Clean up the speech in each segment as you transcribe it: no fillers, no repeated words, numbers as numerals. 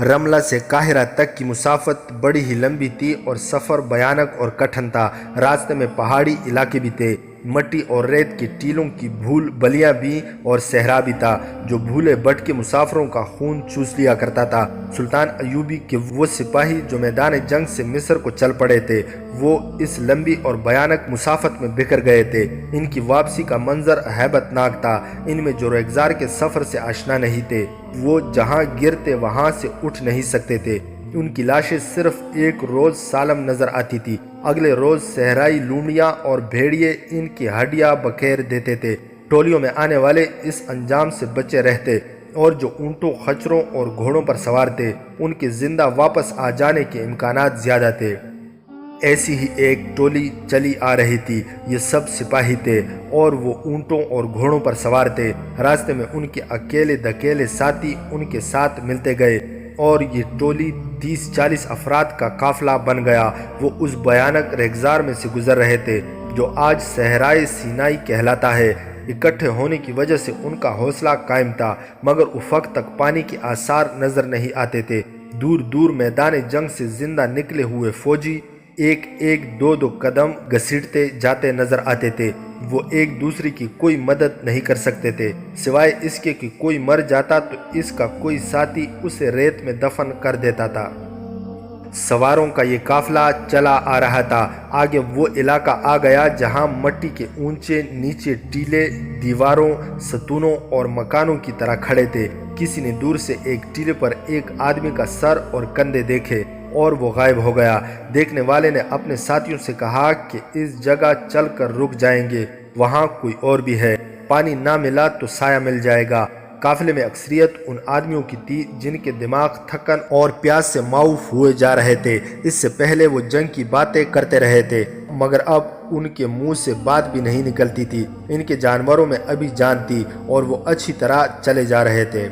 رملہ سے قاہرہ تک کی مسافت بڑی ہی لمبی تھی اور سفر بھیانک اور کٹھن تھا۔ راستے میں پہاڑی علاقے بھی تھے، مٹی اور ریت کی ٹیلوں کی بھول بلیاں بھی اور صحرا بھی تھا جو بھولے بھٹکے مسافروں کا خون چوس لیا کرتا تھا۔ سلطان ایوبی کے وہ سپاہی جو میدان جنگ سے مصر کو چل پڑے تھے، وہ اس لمبی اور بھیانک مسافت میں بکھر گئے تھے۔ ان کی واپسی کا منظر ہیبت ناک تھا۔ ان میں جو ریگزار کے سفر سے آشنا نہیں تھے، وہ جہاں گرتے وہاں سے اٹھ نہیں سکتے تھے۔ ان کی لاشیں صرف ایک روز سالم نظر آتی تھی، اگلے روز صحرائی لومڑیاں اور بھیڑیے ان کی ہڈیاں بکھیر دیتے تھے۔ ٹولیوں میں آنے والے اس انجام سے بچے رہتے اور جو اونٹوں، خچروں اور گھوڑوں پر سوار تھے، ان کے زندہ واپس آ جانے کے امکانات زیادہ تھے۔ ایسی ہی ایک ٹولی چلی آ رہی تھی۔ یہ سب سپاہی تھے اور وہ اونٹوں اور گھوڑوں پر سوار تھے۔ راستے میں ان کے اکیلے دھکیلے ساتھی ان کے ساتھ ملتے گئے اور یہ ٹولی 30-40 افراد کا قافلہ بن گیا۔ وہ اس بھیانک ریگزار میں سے گزر رہے تھے جو آج صحرائے سینائی کہلاتا ہے۔ اکٹھے ہونے کی وجہ سے ان کا حوصلہ قائم تھا، مگر افق تک پانی کے آثار نظر نہیں آتے تھے۔ دور دور میدان جنگ سے زندہ نکلے ہوئے فوجی ایک ایک دو دو قدم گھسیٹتے جاتے نظر آتے تھے۔ وہ ایک دوسرے کی کوئی مدد نہیں کر سکتے تھے، سوائے اس کے کہ کوئی مر جاتا تو اس کا کوئی ساتھی اسے ریت میں دفن کر دیتا تھا۔ سواروں کا یہ قافلہ چلا آ رہا تھا۔ آگے وہ علاقہ آ گیا جہاں مٹی کے اونچے نیچے ٹیلے دیواروں، ستونوں اور مکانوں کی طرح کھڑے تھے۔ کسی نے دور سے ایک ٹیلے پر ایک آدمی کا سر اور کندھے دیکھے اور وہ غائب ہو گیا۔ دیکھنے والے نے اپنے ساتھیوں سے کہا کہ اس جگہ چل کر رک جائیں گے، وہاں کوئی اور بھی ہے، پانی نہ ملا تو سایہ مل جائے گا۔ قافلے میں اکثریت ان آدمیوں کی تھی جن کے دماغ تھکن اور پیاس سے معاف ہوئے جا رہے تھے۔ اس سے پہلے وہ جنگ کی باتیں کرتے رہے تھے، مگر اب ان کے منہ سے بات بھی نہیں نکلتی تھی۔ ان کے جانوروں میں ابھی جان تھی اور وہ اچھی طرح چلے جا رہے تھے۔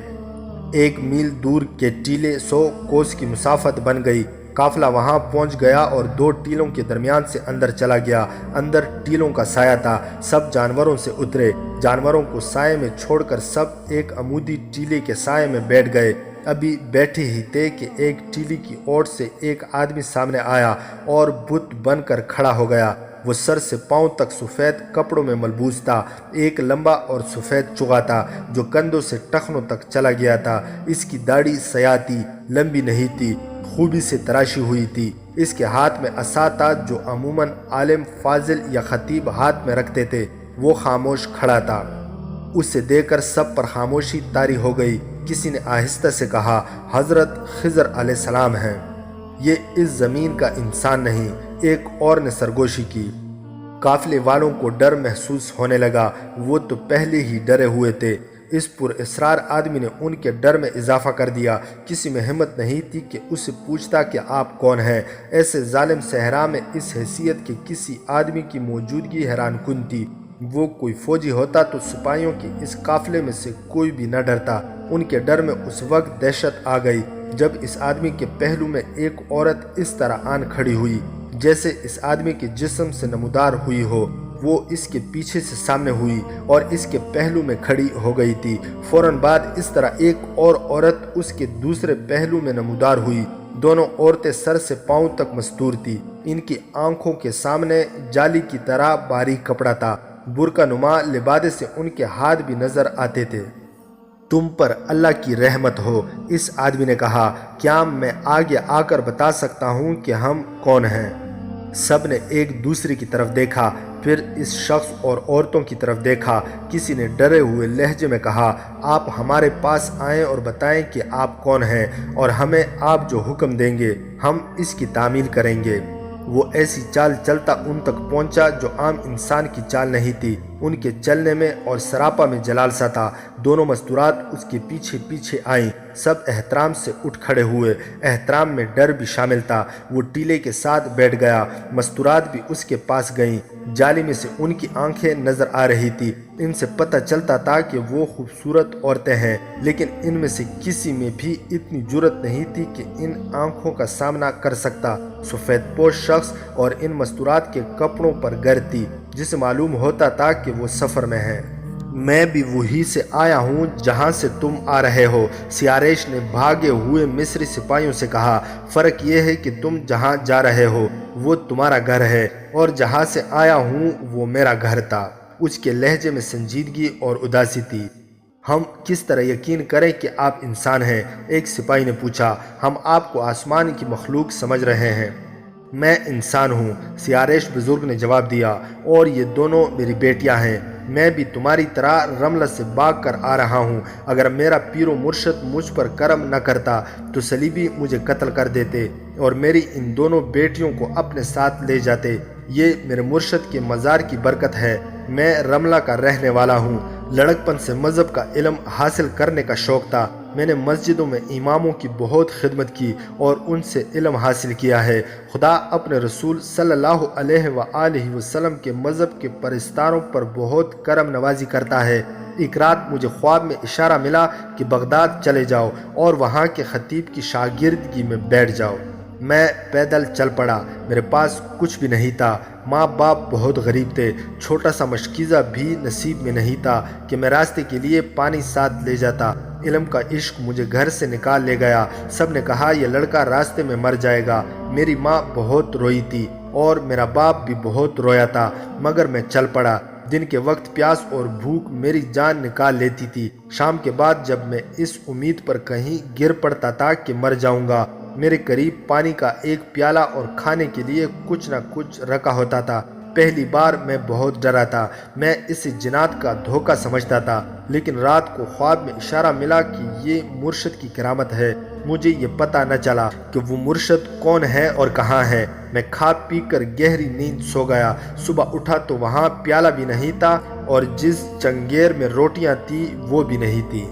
1 میل دور کے ٹیلے 100 کوس کی مسافت بن گئی۔ قافلہ وہاں پہنچ گیا اور 2 ٹیلوں کے درمیان سے اندر چلا گیا۔ اندر ٹیلوں کا سایہ تھا۔ سب جانوروں سے اترے، جانوروں کو سائے میں چھوڑ کر سب ایک عمودی ٹیلے کے سائے میں بیٹھ گئے۔ ابھی بیٹھے ہی تھے کہ ایک ٹیلی کی اوٹ سے ایک آدمی سامنے آیا اور بت بن کر کھڑا ہو گیا۔ وہ سر سے پاؤں تک سفید کپڑوں میں ملبوس تھا۔ ایک لمبا اور سفید چوغا تھا جو کندھوں سے ٹخنوں تک چلا گیا تھا۔ اس کی داڑھی سیاہ تھی، لمبی نہیں تھی، خوبی سے تراشی ہوئی تھی۔ اس کے ہاتھ میں عصا تھا جو عموماً عالم، فاضل یا خطیب ہاتھ میں رکھتے تھے۔ وہ خاموش کھڑا تھا۔ اسے دیکھ کر سب پر خاموشی طاری ہو گئی۔ کسی نے آہستہ سے کہا، حضرت خضر علیہ السلام ہیں۔ یہ اس زمین کا انسان نہیں۔ ایک اور نے سرگوشی کی۔ قافلے والوں کو ڈر محسوس ہونے لگا۔ وہ تو پہلے ہی ڈرے ہوئے تھے۔ اس پر اسرار آدمی نے ان کے ڈر میں اضافہ کر دیا۔ کسی میں ہمت نہیں تھی کہ اسے پوچھتا کہ آپ کون ہیں۔ ایسے ظالم صحرا میں اس حیثیت کے کسی آدمی کی موجودگی حیران کن تھی۔ وہ کوئی فوجی ہوتا تو سپاہیوں کے اس قافلے میں سے کوئی بھی نہ ڈرتا۔ ان کے ڈر میں اس وقت دہشت آ گئی جب اس آدمی کے پہلو میں ایک عورت اس طرح آن کھڑی ہوئی جیسے اس آدمی کے جسم سے نمودار ہوئی ہو۔ وہ اس کے پیچھے سے سامنے ہوئی اور اس کے پہلو میں کھڑی ہو گئی تھی۔ فوراً بعد اس طرح ایک اور عورت اس کے دوسرے پہلو میں نمودار ہوئی۔ دونوں عورتیں سر سے پاؤں تک مستور تھی۔ ان کی آنکھوں کے سامنے جالی کی طرح باریک کپڑا تھا۔ برقع نما لبادے سے ان کے ہاتھ بھی نظر آتے تھے۔ تم پر اللہ کی رحمت ہو، اس آدمی نے کہا۔ کیا میں آگے آ کر بتا سکتا ہوں کہ ہم کون ہیں؟ سب نے ایک دوسرے کی طرف دیکھا، پھر اس شخص اور عورتوں کی طرف دیکھا۔ کسی نے ڈرے ہوئے لہجے میں کہا، آپ ہمارے پاس آئیں اور بتائیں کہ آپ کون ہیں، اور ہمیں آپ جو حکم دیں گے ہم اس کی تعمیل کریں گے۔ وہ ایسی چال چلتا ان تک پہنچا جو عام انسان کی چال نہیں تھی۔ ان کے چلنے میں اور سراپا میں جلال سا تھا۔ دونوں مستورات اس کے پیچھے پیچھے آئیں۔ سب احترام سے اٹھ کھڑے ہوئے۔ احترام میں ڈر بھی شامل تھا۔ وہ ٹیلے کے ساتھ بیٹھ گیا۔ مستورات بھی اس کے پاس گئیں۔ جالی میں سے ان کی آنکھیں نظر آ رہی تھی۔ ان سے پتہ چلتا تھا کہ وہ خوبصورت عورتیں ہیں، لیکن ان میں سے کسی میں بھی اتنی جرأت نہیں تھی کہ ان آنکھوں کا سامنا کر سکتا۔ سفید پوش شخص اور ان مستورات کے کپڑوں پر گر تھی، جسے معلوم ہوتا تھا کہ وہ سفر میں ہیں۔ میں بھی وہی سے آیا ہوں جہاں سے تم آ رہے ہو۔ سیاریش نے بھاگے ہوئے مصری سپاہیوں سے کہا، فرق یہ ہے کہ تم جہاں جا رہے ہو وہ تمہارا گھر ہے اور جہاں سے آیا ہوں وہ میرا گھر تھا۔ اس کے لہجے میں سنجیدگی اور اداسی تھی۔ ہم کس طرح یقین کریں کہ آپ انسان ہیں؟ ایک سپاہی نے پوچھا۔ ہم آپ کو آسمان کی مخلوق سمجھ رہے ہیں۔ میں انسان ہوں، سیاریش بزرگ نے جواب دیا، اور یہ دونوں میری بیٹیاں ہیں۔ میں بھی تمہاری طرح رملہ سے بھاگ کر آ رہا ہوں۔ اگر میرا پیر و مرشد مجھ پر کرم نہ کرتا تو صلیبی مجھے قتل کر دیتے اور میری ان دونوں بیٹیوں کو اپنے ساتھ لے جاتے۔ یہ میرے مرشد کے مزار کی برکت ہے۔ میں رملہ کا رہنے والا ہوں۔ لڑکپن سے مذہب کا علم حاصل کرنے کا شوق تھا۔ میں نے مسجدوں میں اماموں کی بہت خدمت کی اور ان سے علم حاصل کیا ہے۔ خدا اپنے رسول صلی اللہ علیہ وآلہ وسلم کے مذہب کے پرستاروں پر بہت کرم نوازی کرتا ہے۔ ایک رات مجھے خواب میں اشارہ ملا کہ بغداد چلے جاؤ اور وہاں کے خطیب کی شاگردگی میں بیٹھ جاؤ۔ میں پیدل چل پڑا۔ میرے پاس کچھ بھی نہیں تھا۔ ماں باپ بہت غریب تھے۔ چھوٹا سا مشکیزہ بھی نصیب میں نہیں تھا کہ میں راستے کے لیے پانی ساتھ لے جاتا۔ علم کا عشق مجھے گھر سے نکال لے گیا۔ سب نے کہا یہ لڑکا راستے میں مر جائے گا۔ میری ماں بہت روئی تھی اور میرا باپ بھی بہت رویا تھا، مگر میں چل پڑا۔ دن کے وقت پیاس اور بھوک میری جان نکال لیتی تھی۔ شام کے بعد جب میں اس امید پر کہیں گر پڑتا تھا کہ مر جاؤں گا، میرے قریب پانی کا ایک پیالہ اور کھانے کے لیے کچھ نہ کچھ رکھا ہوتا تھا۔ پہلی بار میں بہت ڈرا تھا۔ میں اسے جنات کا دھوکہ سمجھتا تھا، لیکن رات کو خواب میں اشارہ ملا کہ یہ مرشد کی کرامت ہے۔ مجھے یہ پتہ نہ چلا کہ وہ مرشد کون ہے اور کہاں ہے۔ میں کھا پی کر گہری نیند سو گیا۔ صبح اٹھا تو وہاں پیالہ بھی نہیں تھا اور جس چنگیر میں روٹیاں تھی وہ بھی نہیں تھی۔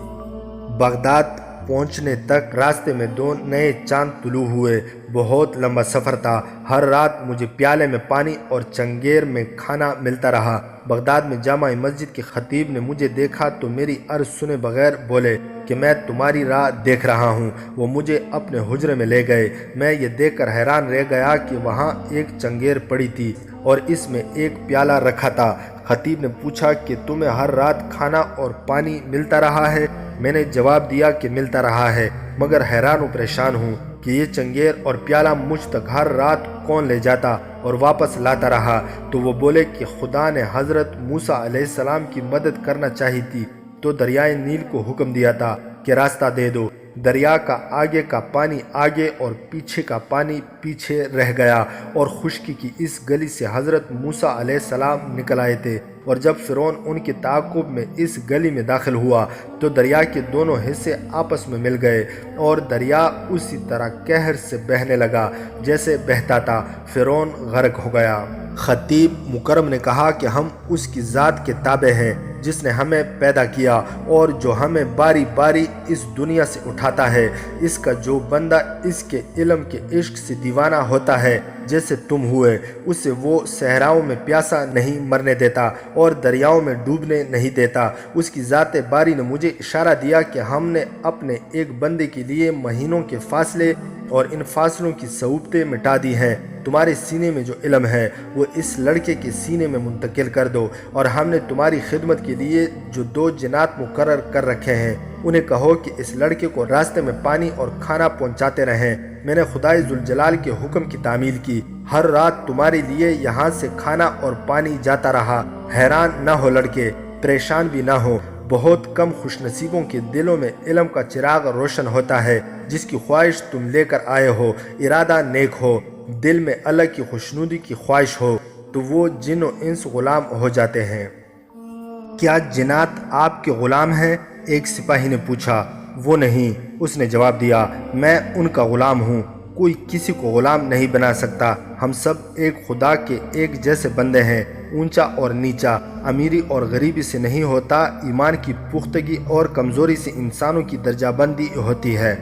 بغداد پہنچنے تک راستے میں 2 نئے چاند طلوع ہوئے۔ بہت لمبا سفر تھا۔ ہر رات مجھے پیالے میں پانی اور چنگیر میں کھانا ملتا رہا۔ بغداد میں جامع مسجد کے خطیب نے مجھے دیکھا تو میری عرض سنے بغیر بولے کہ میں تمہاری راہ دیکھ رہا ہوں۔ وہ مجھے اپنے حجرے میں لے گئے۔ میں یہ دیکھ کر حیران رہ گیا کہ وہاں ایک چنگیر پڑی تھی اور اس میں ایک پیالہ رکھا تھا۔ خطیب نے پوچھا کہ تمہیں ہر رات کھانا اور پانی ملتا رہا ہے؟ میں نے جواب دیا کہ ملتا رہا ہے، مگر حیران و پریشان ہوں کہ یہ چنگیر اور پیالہ مجھ تک ہر رات کون لے جاتا اور واپس لاتا رہا؟ تو وہ بولے کہ خدا نے حضرت موسیٰ علیہ السلام کی مدد کرنا چاہی تھی تو دریائے نیل کو حکم دیا تھا کہ راستہ دے دو۔ دریا کا آگے کا پانی آگے اور پیچھے کا پانی پیچھے رہ گیا، اور خشکی کی اس گلی سے حضرت موسیٰ علیہ السلام نکل آئے تھے، اور جب فرعون ان کے تعاقب میں اس گلی میں داخل ہوا تو دریا کے دونوں حصے آپس میں مل گئے اور دریا اسی طرح قہر سے بہنے لگا جیسے بہتا تھا۔ فرعون غرق ہو گیا۔ خطیب مکرم نے کہا کہ ہم اس کی ذات کے تابع ہیں جس نے ہمیں پیدا کیا اور جو ہمیں باری باری اس دنیا سے اٹھاتا ہے۔ اس کا جو بندہ اس کے علم کے عشق سے دیوانہ ہوتا ہے جیسے تم ہوئے، اسے وہ صحراؤں میں پیاسا نہیں مرنے دیتا اور دریاؤں میں ڈوبنے نہیں دیتا۔ اس کی ذات باری نے مجھے اشارہ دیا کہ ہم نے اپنے ایک بندے کے لیے مہینوں کے فاصلے اور ان فاصلوں کی صعوبتیں مٹا دی ہیں۔ تمہارے سینے میں جو علم ہے وہ اس لڑکے کے سینے میں منتقل کر دو، اور ہم نے تمہاری خدمت کے لیے جو 2 جنات مقرر کر رکھے ہیں انہیں کہو کہ اس لڑکے کو راستے میں پانی اور کھانا پہنچاتے رہیں۔ میں نے خدائے ذوالجلال کے حکم کی تعمیل کی۔ ہر رات تمہارے لیے یہاں سے کھانا اور پانی جاتا رہا۔ حیران نہ ہو لڑکے، پریشان بھی نہ ہو۔ بہت کم خوش نصیبوں کے دلوں میں علم کا چراغ روشن ہوتا ہے۔ جس کی خواہش تم لے کر آئے ہو ارادہ نیک ہو، دل میں اللہ کی خوشنودی کی خواہش ہو تو وہ جن و انس غلام ہو جاتے ہیں۔ کیا جنات آپ کے غلام ہیں؟ ایک سپاہی نے پوچھا۔ وہ نہیں، اس نے جواب دیا، میں ان کا غلام ہوں۔ کوئی کسی کو غلام نہیں بنا سکتا۔ ہم سب ایک خدا کے ایک جیسے بندے ہیں۔ اونچا اور نیچا، امیری اور غریبی سے نہیں ہوتا، ایمان کی پختگی اور کمزوری سے انسانوں کی درجہ بندی ہوتی ہے۔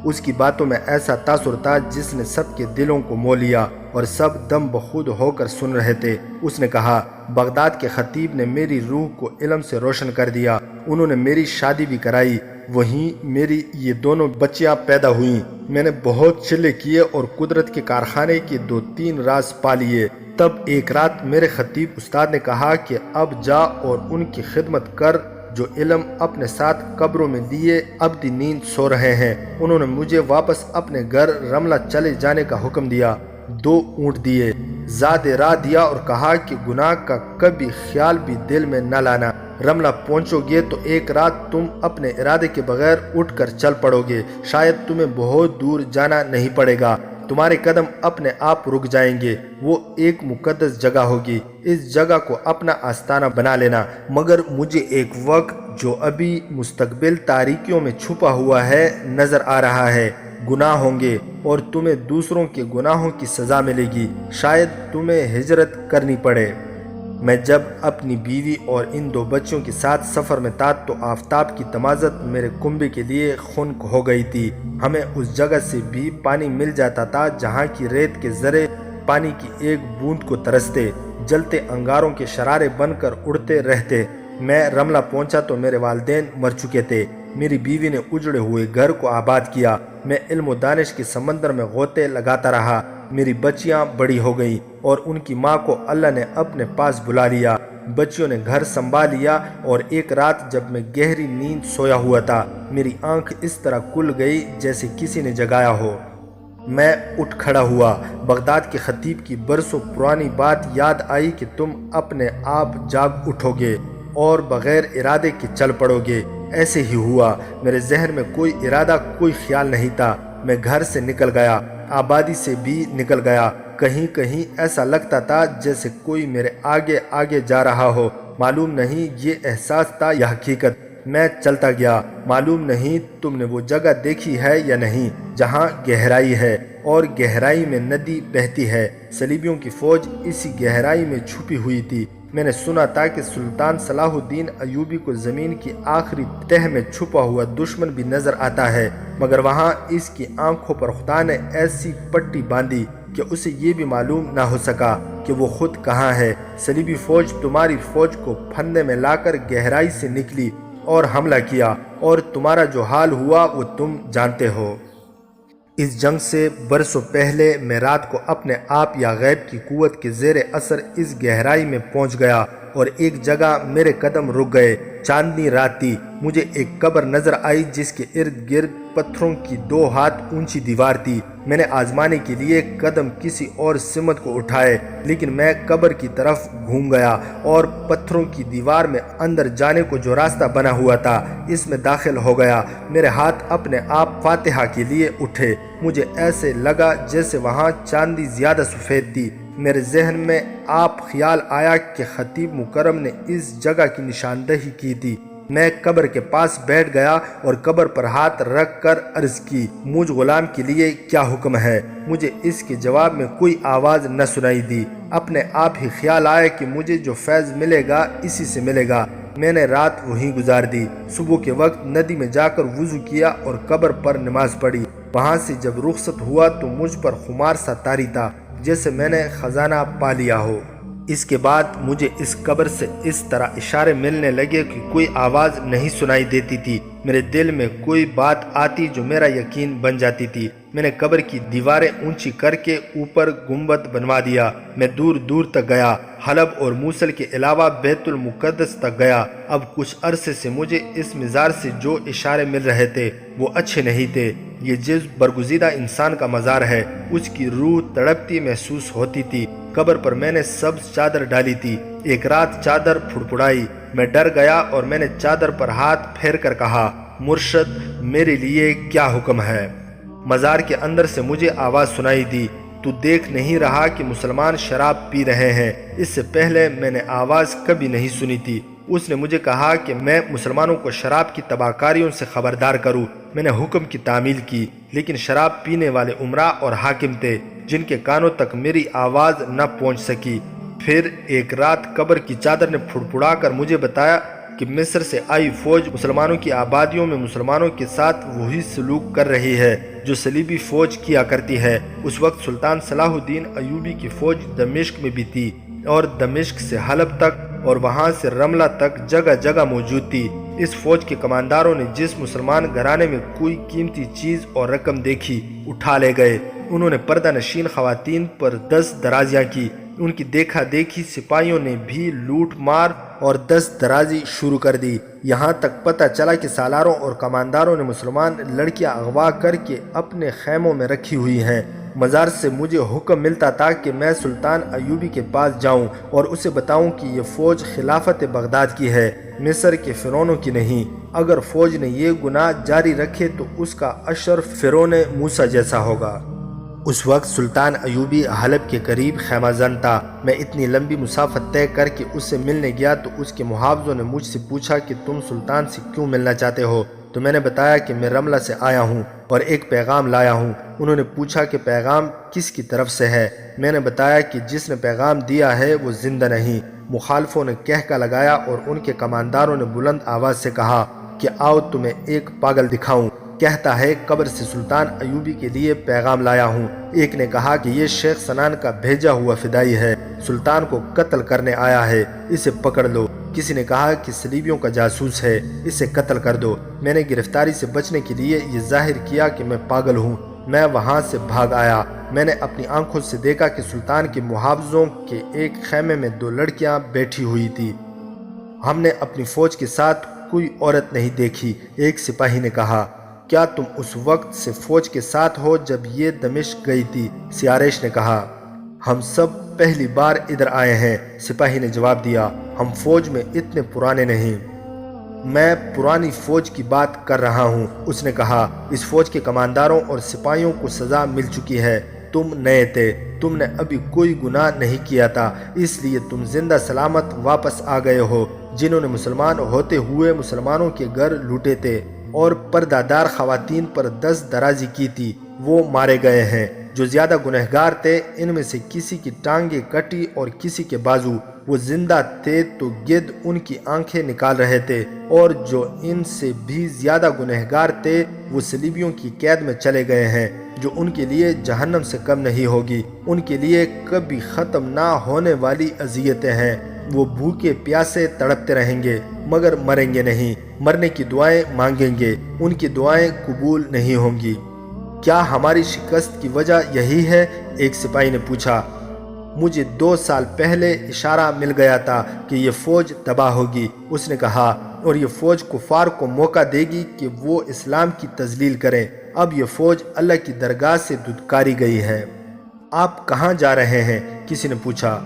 اس کی باتوں میں ایسا تاثر تھا جس نے سب کے دلوں کو مو لیا اور سب دم بخود ہو کر سن رہے تھے۔ اس نے کہا، بغداد کے خطیب نے میری روح کو علم سے روشن کر دیا۔ انہوں نے میری شادی بھی کرائی۔ وہیں میری یہ دونوں بچیاں پیدا ہوئیں۔ میں نے بہت چلے کیے اور قدرت کے کارخانے کے 2-3 راز پا لیے۔ تب ایک رات میرے خطیب استاد نے کہا کہ اب جا اور ان کی خدمت کر جو علم اپنے ساتھ قبروں میں لیے ابدی نیند سو رہے ہیں۔ انہوں نے مجھے واپس اپنے گھر رملہ چلے جانے کا حکم دیا، 2 اونٹ دیے، زاد راہ دیا اور کہا کہ گناہ کا کبھی خیال بھی دل میں نہ لانا۔ رملہ پہنچو گے تو ایک رات تم اپنے ارادے کے بغیر اٹھ کر چل پڑو گے، شاید تمہیں بہت دور جانا نہیں پڑے گا، تمہارے قدم اپنے آپ رک جائیں گے۔ وہ ایک مقدس جگہ ہوگی، اس جگہ کو اپنا آستانہ بنا لینا، مگر مجھے ایک وقت جو ابھی مستقبل تاریکیوں میں چھپا ہوا ہے نظر آ رہا ہے۔ گناہ ہوں گے اور تمہیں دوسروں کے گناہوں کی سزا ملے گی، شاید تمہیں ہجرت کرنی پڑے۔ میں جب اپنی بیوی اور ان 2 بچوں کے ساتھ سفر میں تھا تو آفتاب کی تمازت میرے کنبے کے لیے خنک ہو گئی تھی۔ ہمیں اس جگہ سے بھی پانی مل جاتا تھا جہاں کی ریت کے ذرے پانی کی ایک بوند کو ترستے، جلتے انگاروں کے شرارے بن کر اڑتے رہتے۔ میں رملہ پہنچا تو میرے والدین مر چکے تھے۔ میری بیوی نے اجڑے ہوئے گھر کو آباد کیا، میں علم و دانش کے سمندر میں غوطے لگاتا رہا۔ میری بچیاں بڑی ہو گئیں اور ان کی ماں کو اللہ نے اپنے پاس بلا لیا۔ بچیوں نے گھر سنبھال لیا اور ایک رات جب میں گہری نیند سویا ہوا تھا، میری آنکھ اس طرح کھل گئی جیسے کسی نے جگایا ہو۔ میں اٹھ کھڑا ہوا۔ بغداد کے خطیب کی برسوں پرانی بات یاد آئی کہ تم اپنے آپ جاگ اٹھو گے اور بغیر ارادے کے چل پڑو گے۔ ایسے ہی ہوا، میرے ذہن میں کوئی ارادہ، کوئی خیال نہیں تھا۔ میں گھر سے نکل گیا، آبادی سے بھی نکل گیا۔ کہیں کہیں ایسا لگتا تھا جیسے کوئی میرے آگے آگے جا رہا ہو، معلوم نہیں یہ احساس تھا یا حقیقت۔ میں چلتا گیا، معلوم نہیں تم نے وہ جگہ دیکھی ہے یا نہیں جہاں گہرائی ہے اور گہرائی میں ندی بہتی ہے۔ صلیبیوں کی فوج اسی گہرائی میں چھپی ہوئی تھی۔ میں نے سنا تھا کہ سلطان صلاح الدین ایوبی کو زمین کی آخری تہہ میں چھپا ہوا دشمن بھی نظر آتا ہے، مگر وہاں اس کی آنکھوں پر خدا نے ایسی پٹی باندھی کہ اسے یہ بھی معلوم نہ ہو سکا کہ وہ خود کہاں ہے۔ صلیبی فوج تمہاری فوج کو پھندے میں لا کر گہرائی سے نکلی اور حملہ کیا، اور تمہارا جو حال ہوا وہ تم جانتے ہو۔ اس جنگ سے برسوں پہلے میں رات کو اپنے آپ یا غیب کی قوت کے زیر اثر اس گہرائی میں پہنچ گیا اور ایک جگہ میرے قدم رک گئے۔ چاندنی رات تھی، مجھے ایک قبر نظر آئی جس کے ارد گرد پتھروں کی 2 ہاتھ اونچی دیوار تھی۔ میں نے آزمانے کے لیے قدم کسی اور سمت کو اٹھائے، لیکن میں قبر کی طرف گھوم گیا اور پتھروں کی دیوار میں اندر جانے کو جو راستہ بنا ہوا تھا اس میں داخل ہو گیا۔ میرے ہاتھ اپنے آپ فاتحہ کے لیے اٹھے، مجھے ایسے لگا جیسے وہاں چاندی زیادہ سفید تھی۔ میرے ذہن میں آپ خیال آیا کہ خطیب مکرم نے اس جگہ کی نشاندہی کی تھی۔ میں قبر کے پاس بیٹھ گیا اور قبر پر ہاتھ رکھ کر عرض کی، مجھ غلام کے لیے کیا حکم ہے؟ مجھے اس کے جواب میں کوئی آواز نہ سنائی دی۔ اپنے آپ ہی خیال آیا کہ مجھے جو فیض ملے گا اسی سے ملے گا۔ میں نے رات وہیں گزار دی۔ صبح کے وقت ندی میں جا کر وضو کیا اور قبر پر نماز پڑھی۔ وہاں سے جب رخصت ہوا تو مجھ پر خمار سا طاری تھا جیسے میں نے خزانہ پا لیا ہو۔ اس کے بعد مجھے اس قبر سے اس طرح اشارے ملنے لگے کہ کوئی آواز نہیں سنائی دیتی تھی۔ میرے دل میں کوئی بات آتی جو میرا یقین بن جاتی تھی۔ میں نے قبر کی دیواریں اونچی کر کے اوپر گنبد بنوا دیا۔ میں دور دور تک گیا، حلب اور موصل کے علاوہ بیت المقدس تک گیا۔ اب کچھ عرصے سے مجھے اس مزار سے جو اشارے مل رہے تھے وہ اچھے نہیں تھے۔ یہ جسم برگزیدہ انسان کا مزار ہے، اس کی روح تڑپتی محسوس ہوتی تھی۔ قبر پر میں نے سبز چادر ڈالی تھی۔ ایک رات چادر پھڑپڑائی، میں ڈر گیا اور میں نے چادر پر ہاتھ پھیر کر کہا، مرشد میرے لیے کیا حکم ہے؟ مزار کے اندر سے مجھے آواز سنائی دی، تو دیکھ نہیں رہا کہ مسلمان شراب پی رہے ہیں؟ اس سے پہلے میں نے آواز کبھی نہیں سنی تھی۔ اس نے مجھے کہا کہ میں مسلمانوں کو شراب کی تباہکاریوں سے خبردار کروں۔ میں نے حکم کی تعمیل کی، لیکن شراب پینے والے امراء اور حاکم تھے جن کے کانوں تک میری آواز نہ پہنچ سکی۔ پھر ایک رات قبر کی چادر نے پھڑپڑا کر مجھے بتایا کہ مصر سے آئی فوج مسلمانوں کی آبادیوں میں مسلمانوں کے ساتھ وہی سلوک کر رہی ہے جو صلیبی فوج کیا کرتی ہے۔ اس وقت سلطان صلاح الدین ایوبی کی فوج دمشق میں بھی تھی اور دمشق سے حلب تک اور وہاں سے رملہ تک جگہ جگہ موجود تھی۔ اس فوج کے کمانداروں نے جس مسلمان گھرانے میں کوئی قیمتی چیز اور رقم دیکھی اٹھا لے گئے۔ انہوں نے پردہ نشین خواتین پر 10 درازیاں کی۔ ان کی دیکھا دیکھی سپاہیوں نے بھی لوٹ مار اور 10 درازی شروع کر دی۔ یہاں تک پتہ چلا کہ سالاروں اور کمانداروں نے مسلمان لڑکیاں اغوا کر کے اپنے خیموں میں رکھی ہوئی ہیں۔ مزار سے مجھے حکم ملتا تھا کہ میں سلطان ایوبی کے پاس جاؤں اور اسے بتاؤں کہ یہ فوج خلافت بغداد کی ہے، مصر کے فرعونوں کی نہیں۔ اگر فوج نے یہ گناہ جاری رکھے تو اس کا اشر فرعون موسیٰ جیسا ہوگا۔ اس وقت سلطان ایوبی حلب کے قریب خیمہ زن تھا۔ میں اتنی لمبی مسافت طے کر کے اس سے ملنے گیا تو اس کے محافظوں نے مجھ سے پوچھا کہ تم سلطان سے کیوں ملنا چاہتے ہو؟ تو میں نے بتایا کہ میں رملہ سے آیا ہوں اور ایک پیغام لایا ہوں۔ انہوں نے پوچھا کہ پیغام کس کی طرف سے ہے؟ میں نے بتایا کہ جس نے پیغام دیا ہے وہ زندہ نہیں۔ مخالفوں نے کہکا لگایا اور ان کے کمانداروں نے بلند آواز سے کہا کہ آؤ تمہیں ایک پاگل دکھاؤں، کہتا ہے قبر سے سلطان ایوبی کے لیے پیغام لایا ہوں۔ ایک نے کہا کہ یہ شیخ سنان کا بھیجا ہوا فدائی ہے، سلطان کو قتل کرنے آیا ہے، اسے پکڑ لو۔ کسی نے کہا کہ صلیبیوں کا جاسوس ہے، اسے قتل کر دو۔ میں نے گرفتاری سے بچنے کے لیے یہ ظاہر کیا کہ میں پاگل ہوں۔ میں وہاں سے بھاگ آیا۔ میں نے اپنی آنکھوں سے دیکھا کہ سلطان کے محافظوں کے ایک خیمے میں 2 لڑکیاں بیٹھی ہوئی تھی۔ ہم نے اپنی فوج کے ساتھ کوئی عورت نہیں دیکھی۔ ایک سپاہی نے کہا، کیا تم اس وقت سے فوج کے ساتھ ہو جب یہ دمشق گئی تھی؟ سیارش نے کہا، ہم سب پہلی بار ادھر آئے ہیں۔ سپاہی نے جواب دیا، ہم فوج میں اتنے پرانے نہیں۔ میں پرانی فوج کی بات کر رہا ہوں۔ اس نے کہا، اس فوج کے کمانداروں اور سپاہیوں کو سزا مل چکی ہے، تم نئے تھے، تم نے ابھی کوئی گناہ نہیں کیا تھا، اس لیے تم زندہ سلامت واپس آ گئے ہو۔ جنہوں نے مسلمان ہوتے ہوئے مسلمانوں کے گھر لوٹے تھے اور پردہ دار خواتین پر 10 درازی کی تھی، وہ مارے گئے ہیں۔ جو زیادہ گنہگار تھے ان میں سے کسی کی ٹانگیں کٹی اور کسی کے بازو، وہ زندہ تھے تو گدھ ان کی آنکھیں نکال رہے تھے، اور جو ان سے بھی زیادہ گنہگار تھے وہ صلیبیوں کی قید میں چلے گئے ہیں، جو ان کے لیے جہنم سے کم نہیں ہوگی۔ ان کے لیے کبھی ختم نہ ہونے والی اذیتیں ہیں، وہ بھوکے پیاسے تڑپتے رہیں گے مگر مریں گے نہیں، مرنے کی دعائیں مانگیں گے، ان کی دعائیں قبول نہیں ہوں گی۔ کیا ہماری شکست کی وجہ یہی ہے؟ ایک سپاہی نے پوچھا۔ مجھے 2 سال پہلے اشارہ مل گیا تھا کہ یہ فوج تباہ ہوگی، اس نے کہا، اور یہ فوج کفار کو موقع دے گی کہ وہ اسلام کی تذلیل کریں۔ اب یہ فوج اللہ کی درگاہ سے دھتکاری گئی ہے۔ آپ کہاں جا رہے ہیں؟ کسی نے پوچھا۔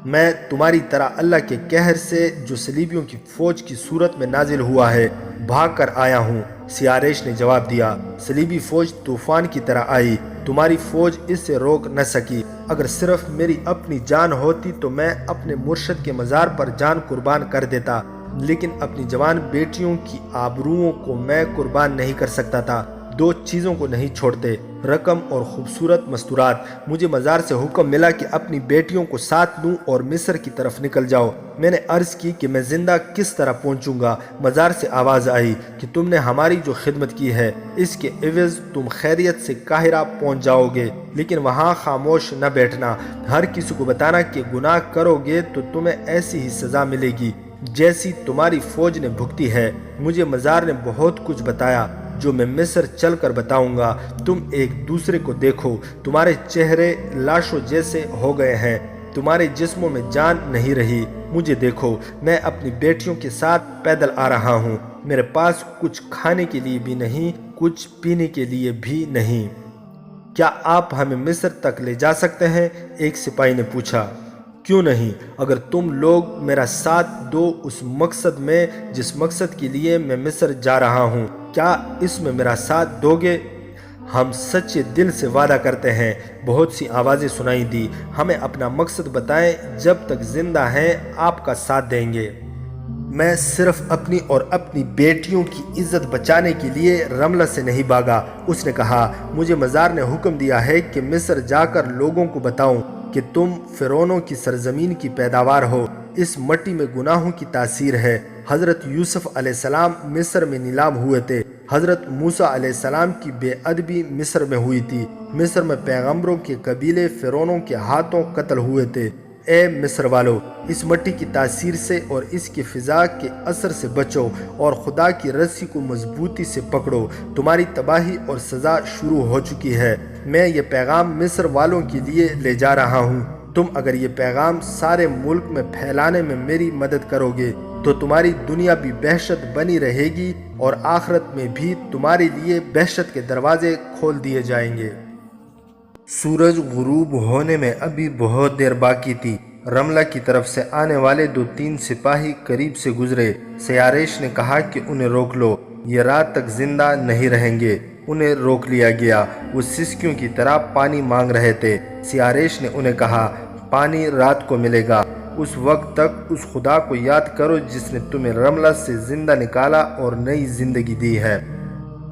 میں تمہاری طرح اللہ کے قہر سے جو صلیبیوں کی فوج کی صورت میں نازل ہوا ہے بھاگ کر آیا ہوں، سیارش نے جواب دیا۔ صلیبی فوج طوفان کی طرح آئی، تمہاری فوج اس سے روک نہ سکی۔ اگر صرف میری اپنی جان ہوتی تو میں اپنے مرشد کے مزار پر جان قربان کر دیتا، لیکن اپنی جوان بیٹیوں کی آبروؤں کو میں قربان نہیں کر سکتا تھا۔ 2 چیزوں کو نہیں چھوڑتے، رقم اور خوبصورت مستورات۔ مجھے مزار سے حکم ملا کہ اپنی بیٹیوں کو ساتھ لوں اور مصر کی طرف نکل جاؤ۔ میں نے عرض کی کہ میں زندہ کس طرح پہنچوں گا؟ مزار سے آواز آئی کہ تم نے ہماری جو خدمت کی ہے اس کے عوض تم خیریت سے قاہرہ پہنچ جاؤ گے، لیکن وہاں خاموش نہ بیٹھنا، ہر کسی کو بتانا کہ گناہ کرو گے تو تمہیں ایسی ہی سزا ملے گی جیسی تمہاری فوج نے بھگتی ہے۔ مجھے مزار نے بہت کچھ بتایا جو میں مصر چل کر بتاؤں گا۔ تم ایک دوسرے کو دیکھو، تمہارے چہرے لاشوں جیسے ہو گئے ہیں، تمہارے جسموں میں جان نہیں رہی۔ مجھے دیکھو، میں اپنی بیٹیوں کے ساتھ پیدل آ رہا ہوں، میرے پاس کچھ کھانے کے لیے بھی نہیں، کچھ پینے کے لیے بھی نہیں۔ کیا آپ ہمیں مصر تک لے جا سکتے ہیں؟ ایک سپاہی نے پوچھا۔ کیوں نہیں، اگر تم لوگ میرا ساتھ دو اس مقصد میں جس مقصد کے لیے میں مصر جا رہا ہوں۔ کیا اس میں میرا ساتھ دو گے؟ ہم سچے دل سے وعدہ کرتے ہیں۔ بہت سی آوازیں سنائی دی، ہمیں اپنا مقصد بتائیں، جب تک زندہ ہیں آپ کا ساتھ دیں گے۔ میں صرف اپنی اور اپنی بیٹیوں کی عزت بچانے کے لیے رملہ سے نہیں بھاگا، اس نے کہا۔ مجھے مزار نے حکم دیا ہے کہ مصر جا کر لوگوں کو بتاؤں کہ تم فرعونوں کی سرزمین کی پیداوار ہو، اس مٹی میں گناہوں کی تاثیر ہے۔ حضرت یوسف علیہ السلام مصر میں نیلام ہوئے تھے، حضرت موسیٰ علیہ السلام کی بے ادبی مصر میں ہوئی تھی، مصر میں پیغمبروں کے قبیلے فرعونوں کے ہاتھوں قتل ہوئے تھے، اے مصر والو، اس مٹی کی تاثیر سے اور اس کی فضا کے اثر سے بچو اور خدا کی رسی کو مضبوطی سے پکڑو، تمہاری تباہی اور سزا شروع ہو چکی ہے۔ میں یہ پیغام مصر والوں کے لیے لے جا رہا ہوں۔ تم اگر یہ پیغام سارے ملک میں پھیلانے میں میری مدد کرو گے تو تمہاری دنیا بھی بہشت بنی رہے گی اور آخرت میں بھی تمہارے لیے بہشت کے دروازے کھول دیے جائیں گے۔ سورج غروب ہونے میں ابھی بہت دیر باقی تھی۔ رملہ کی طرف سے آنے والے 2-3 سپاہی قریب سے گزرے۔ سیارش نے کہا کہ انہیں روک لو، یہ رات تک زندہ نہیں رہیں گے۔ انہیں روک لیا گیا۔ وہ سسکیوں کی طرح پانی مانگ رہے تھے۔ سیارش نے انہیں کہا، پانی رات کو ملے گا، اس وقت تک اس خدا کو یاد کرو جس نے تمہیں رملہ سے زندہ نکالا اور نئی زندگی دی ہے۔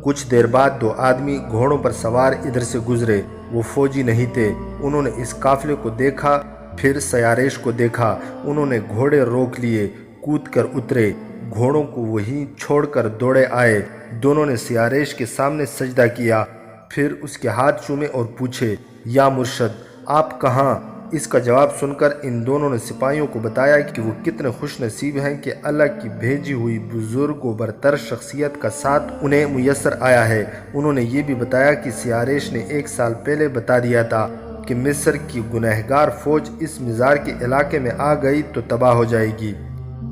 کچھ دیر بعد 2 آدمی گھوڑوں پر سوار ادھر سے گزرے۔ وہ فوجی نہیں تھے۔ انہوں نے اس قافلے کو دیکھا، پھر سیارش کو دیکھا۔ انہوں نے گھوڑے روک لیے، کود کر اترے، گھوڑوں کو وہیں چھوڑ کر دوڑے آئے۔ دونوں نے سیارش کے سامنے سجدہ کیا، پھر اس کے ہاتھ چومے اور پوچھے، یا مرشد، آپ کہاں؟ اس کا جواب سن کر ان دونوں نے سپاہیوں کو بتایا کہ وہ کتنے خوش نصیب ہیں کہ اللہ کی بھیجی ہوئی بزرگ و برتر شخصیت کا ساتھ انہیں میسر آیا ہے۔ انہوں نے یہ بھی بتایا کہ سیارش نے 1 سال پہلے بتا دیا تھا کہ مصر کی گنہگار فوج اس مزار کے علاقے میں آ گئی تو تباہ ہو جائے گی۔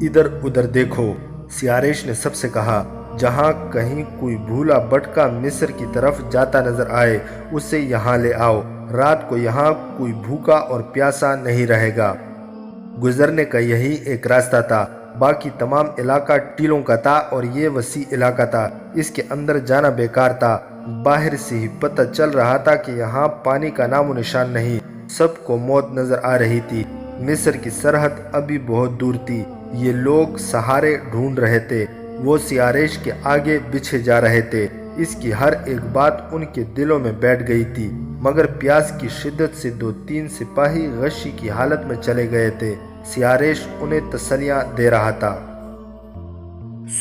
ادھر ادھر دیکھو۔ سیارش نے سب سے کہا، جہاں کہیں کوئی بھولا بھٹکا مصر کی طرف جاتا نظر آئے اسے یہاں لے آؤ، رات کو یہاں کوئی بھوکا اور پیاسا نہیں رہے گا۔ گزرنے کا یہی ایک راستہ تھا، باقی تمام علاقہ ٹیلوں کا تھا اور یہ وسیع علاقہ تھا، اس کے اندر جانا بیکار تھا۔ باہر سے ہی پتہ چل رہا تھا کہ یہاں پانی کا نام و نشان نہیں، سب کو موت نظر آ رہی تھی۔ مصر کی سرحد ابھی بہت دور تھی، یہ لوگ سہارے ڈھونڈ رہے تھے، وہ سیارش کے آگے بچھے جا رہے تھے۔ اس کی ہر ایک بات ان کے دلوں میں بیٹھ گئی تھی، مگر پیاس کی شدت سے 2-3 سپاہی غشی کی حالت میں چلے گئے تھے۔ سیارش انہیں تسلیاں دے رہا تھا۔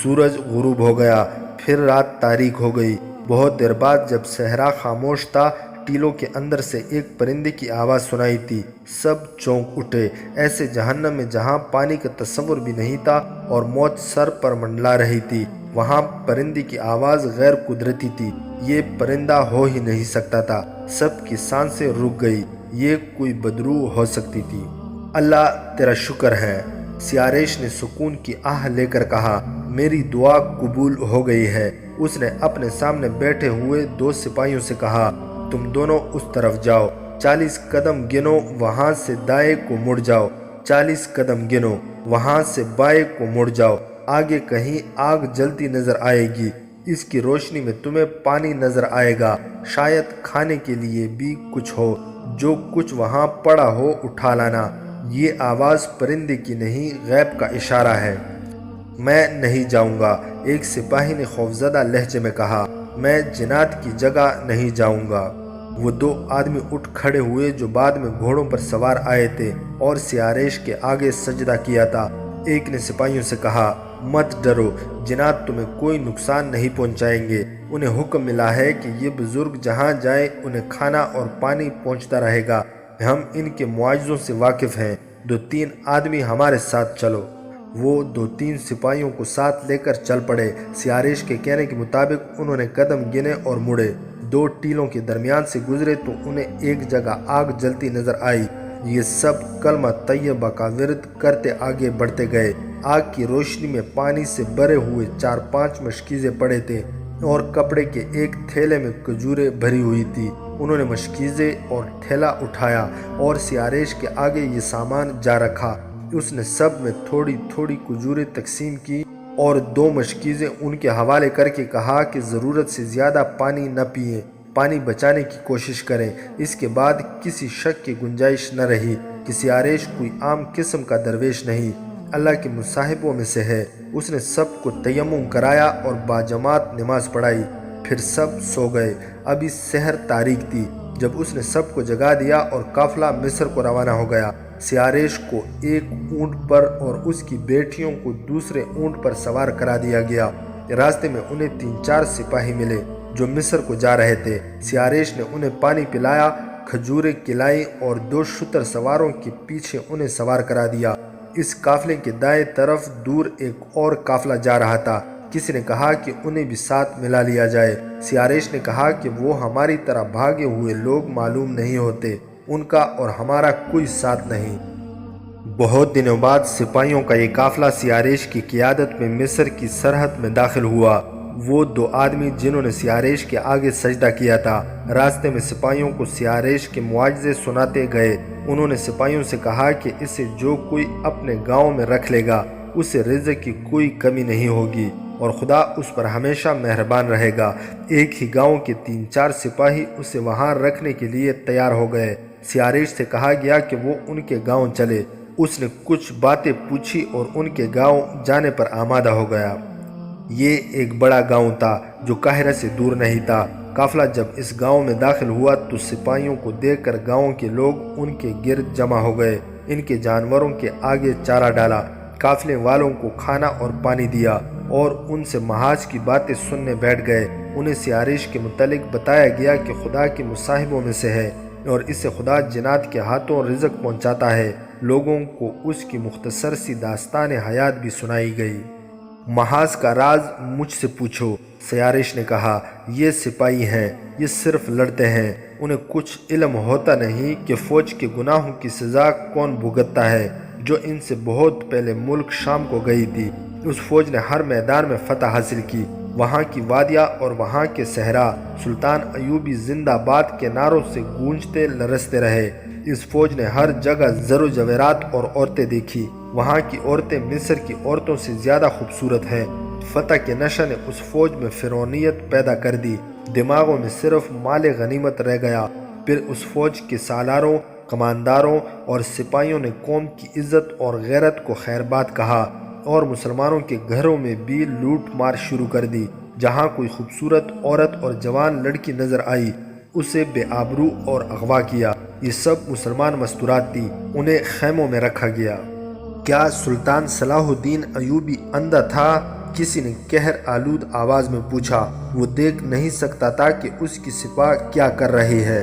سورج غروب ہو گیا، پھر رات تاریک ہو گئی۔ بہت دیر بعد جب صحرا خاموش تھا، ٹیلوں کے اندر سے ایک پرندے کی آواز سنائی تھی۔ سب چونک اٹھے۔ ایسے جہنم میں جہاں پانی کا تصور بھی نہیں تھا اور موت سر پر منڈلا رہی تھی، وہاں پرندے کی آواز غیر قدرتی تھی۔ یہ پرندہ ہو ہی نہیں سکتا تھا۔ سب کی سانسیں رک گئی۔ یہ کوئی بدروح ہو سکتی تھی۔ اللہ تیرا شکر ہے، سیارش نے سکون کی آہ لے کر کہا، میری دعا قبول ہو گئی ہے۔ اس نے اپنے سامنے بیٹھے ہوئے 2 سپاہیوں سے کہا، تم دونوں اس طرف جاؤ، 40 قدم گنو، وہاں سے دائیں کو مڑ جاؤ، 40 قدم گنو، وہاں سے بائیں کو مڑ جاؤ۔ آگے کہیں آگ جلتی نظر آئے گی، اس کی روشنی میں تمہیں پانی نظر آئے گا، شاید کھانے کے لیے بھی کچھ ہو، جو کچھ وہاں پڑا ہو اٹھا لانا۔ یہ آواز پرندے کی نہیں، غیب کا اشارہ ہے۔ میں نہیں جاؤں گا، ایک سپاہی نے خوفزدہ لہجے میں کہا، میں جنات کی جگہ نہیں جاؤں گا۔ وہ 2 آدمی اٹھ کھڑے ہوئے جو بعد میں گھوڑوں پر سوار آئے تھے اور سیارش کے آگے سجدہ کیا تھا۔ ایک نے سپاہیوں سے کہا، مت ڈرو، جنات تمہیں کوئی نقصان نہیں پہنچائیں گے۔ انہیں حکم ملا ہے کہ یہ بزرگ جہاں جائیں انہیں کھانا اور پانی پہنچتا رہے گا، ہم ان کے معجزوں سے واقف ہیں۔ 2-3 آدمی ہمارے ساتھ چلو۔ وہ 2-3 سپاہیوں کو ساتھ لے کر چل پڑے۔ سیارش کے کہنے کے مطابق انہوں نے قدم گنے اور مڑے۔ 2 ٹیلوں کے درمیان سے گزرے تو انہیں ایک جگہ آگ جلتی نظر آئی۔ یہ سب کلمہ طیبہ کا ورد کرتے آگے بڑھتے گئے۔ آگ کی روشنی میں پانی سے بھرے ہوئے 4-5 مشکیزیں پڑے تھے اور کپڑے کے ایک تھیلے میں کھجوریں بھری ہوئی تھی۔ انہوں نے مشکیزیں اور تھیلا اٹھایا اور سیارش کے آگے یہ سامان جا رکھا۔ اس نے سب میں تھوڑی تھوڑی کھجوریں تقسیم کی اور 2 مشکیزیں ان کے حوالے کر کے کہا کہ ضرورت سے زیادہ پانی نہ پئیں، پانی بچانے کی کوشش کریں۔ اس کے بعد کسی شک کی گنجائش نہ رہی کہ سیارش کوئی عام قسم کا درویش نہیں، اللہ کے مصاحبوں میں سے ہے۔ اس نے سب کو تیمم کرایا اور باجماعت نماز پڑھائی، پھر سب سو گئے۔ ابھی سحر تاریک تھی جب اس نے سب کو جگا دیا اور قافلہ مصر کو روانہ ہو گیا۔ سیارش کو ایک اونٹ پر اور اس کی بیٹیوں کو دوسرے اونٹ پر سوار کرا دیا گیا۔ راستے میں انہیں 3-4 سپاہی ملے جو مصر کو جا رہے تھے۔ سیارش نے انہیں پانی پلایا، کھجوریں کھلائیں اور 2 شتر سواروں کے پیچھے انہیں سوار کرا دیا۔ اس قافلے کے دائیں طرف دور ایک اور قافلہ جا رہا تھا۔ کسی نے کہا کہ انہیں بھی ساتھ ملا لیا جائے۔ سیاریش نے کہا کہ وہ ہماری طرح بھاگے ہوئے لوگ معلوم نہیں ہوتے، ان کا اور ہمارا کوئی ساتھ نہیں۔ بہت دنوں بعد سپاہیوں کا یہ قافلہ سیاریش کی قیادت میں مصر کی سرحد میں داخل ہوا۔ وہ 2 آدمی جنہوں نے سیاریش کے آگے سجدہ کیا تھا، راستے میں سپاہیوں کو سیاریش کے معجزے سناتے گئے۔ انہوں نے سپاہیوں سے کہا کہ اسے جو کوئی اپنے گاؤں میں رکھ لے گا اسے رزق کی کوئی کمی نہیں ہوگی اور خدا اس پر ہمیشہ مہربان رہے گا۔ ایک ہی گاؤں کے 3-4 سپاہی اسے وہاں رکھنے کے لیے تیار ہو گئے۔ سیاریش سے کہا گیا کہ وہ ان کے گاؤں چلے۔ اس نے کچھ باتیں پوچھی اور ان کے گاؤں جانے پر آمادہ ہو گیا۔ یہ ایک بڑا گاؤں تھا جو قاہرہ سے دور نہیں تھا۔ قافلہ جب اس گاؤں میں داخل ہوا تو سپاہیوں کو دیکھ کر گاؤں کے لوگ ان کے گرد جمع ہو گئے۔ ان کے جانوروں کے آگے چارہ ڈالا، قافلے والوں کو کھانا اور پانی دیا اور ان سے محاذ کی باتیں سننے بیٹھ گئے۔ انہیں سیاریش کے متعلق بتایا گیا کہ خدا کے مصاحبوں میں سے ہے اور اسے خدا جنات کے ہاتھوں رزق پہنچاتا ہے۔ لوگوں کو اس کی مختصر سی داستان حیات بھی سنائی گئی۔ محاذ کا راز مجھ سے پوچھو، سیاریش نے کہا۔ یہ سپاہی ہیں، یہ صرف لڑتے ہیں، انہیں کچھ علم ہوتا نہیں کہ فوج کے گناہوں کی سزا کون بھگتتا ہے جو ان سے بہت پہلے ملک شام کو گئی تھی۔ اس فوج نے ہر میدان میں فتح حاصل کی، وہاں کی وادیاں اور وہاں کے صحرا سلطان ایوبی زندہ باد کے نعروں سے گونجتے لرزتے رہے۔ اس فوج نے ہر جگہ زر و جواہرات اور عورتیں دیکھی۔ وہاں کی عورتیں مصر کی عورتوں سے زیادہ خوبصورت ہیں۔ فتح کے نشہ نے اس فوج میں فرعونیت پیدا کر دی، دماغوں میں صرف مال غنیمت رہ گیا۔ پھر اس فوج کے سالاروں، کمانداروں اور سپاہیوں نے قوم کی عزت اور غیرت کو خیر بات کہا اور مسلمانوں کے گھروں میں بھی لوٹ مار شروع کر دی۔ جہاں کوئی خوبصورت عورت اور جوان لڑکی نظر آئی اسے بے آبرو اور اغوا کیا۔ یہ سب مسلمان مستورات تھی، انہیں خیموں میں رکھا گیا۔ کیا سلطان صلاح الدین ایوبی اندھا تھا؟ کسی نے قہر آلود آواز میں پوچھا۔ وہ دیکھ نہیں سکتا تھا کہ اس کی سپاہ کیا کر رہی ہے۔